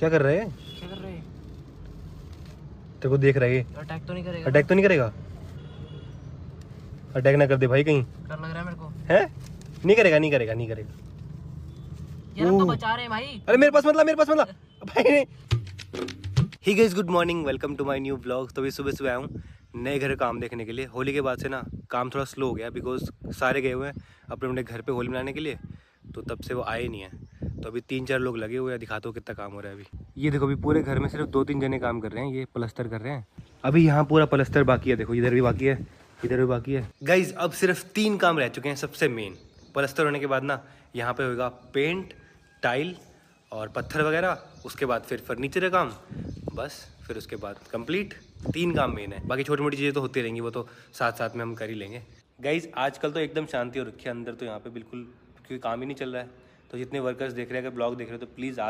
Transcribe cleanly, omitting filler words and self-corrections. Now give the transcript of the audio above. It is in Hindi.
क्या कर रहे हैं? क्या कर रहे हैं? तेरे को देख रहे है। अटैक तो नहीं करेगा? अटैक तो नहीं करेगा? अटैक ना कर दे भाई कहीं। डर लग रहा है मेरे को। है? नहीं करेगा, नहीं करेगा, नहीं करेगा। यार हम तो बचा रहे हैं भाई। अरे मेरे पास मतलब, मेरे पास मतलब भाई ने। Hi guys, good morning, welcome to my new blog. तो अभी सुबह सुबह आया हूँ नए घर काम देखने के लिए। होली के बाद से ना काम थोड़ा स्लो हो गया बिकॉज सारे गए हुए हैं अपने अपने घर पे होली मनाने के लिए, तो तब से वो आए नहीं हैं। तो अभी 3-4 लोग लगे हुए हैं। दिखाता हूँ कितना काम हो रहा है अभी। ये देखो, अभी पूरे घर में सिर्फ 2-3 जने काम कर रहे हैं, ये प्लस्तर कर रहे हैं। अभी यहाँ पूरा प्लस्तर बाकी है, देखो इधर भी बाकी है, इधर भी बाकी है। गाइज अब सिर्फ 3 काम रह चुके हैं सबसे मेन। प्लस्तर होने के बाद ना यहाँ पे होगा पेंट, टाइल और पत्थर वगैरह, उसके बाद फिर फर्नीचर का काम, बस फिर उसके बाद कंप्लीट। 3 काम मेन है, बाकी छोटी मोटी चीज़ें तो होती रहेंगी, वो तो साथ साथ में हम कर ही लेंगे। गाइज आजकल तो एकदम शांति हो रखी है अंदर, तो यहाँ पे बिल्कुल क्योंकि काम ही नहीं चल रहा है। तो जितने वर्कर्स देख रहे हैं, अगर ब्लॉग देख रहे हो तो प्लीज़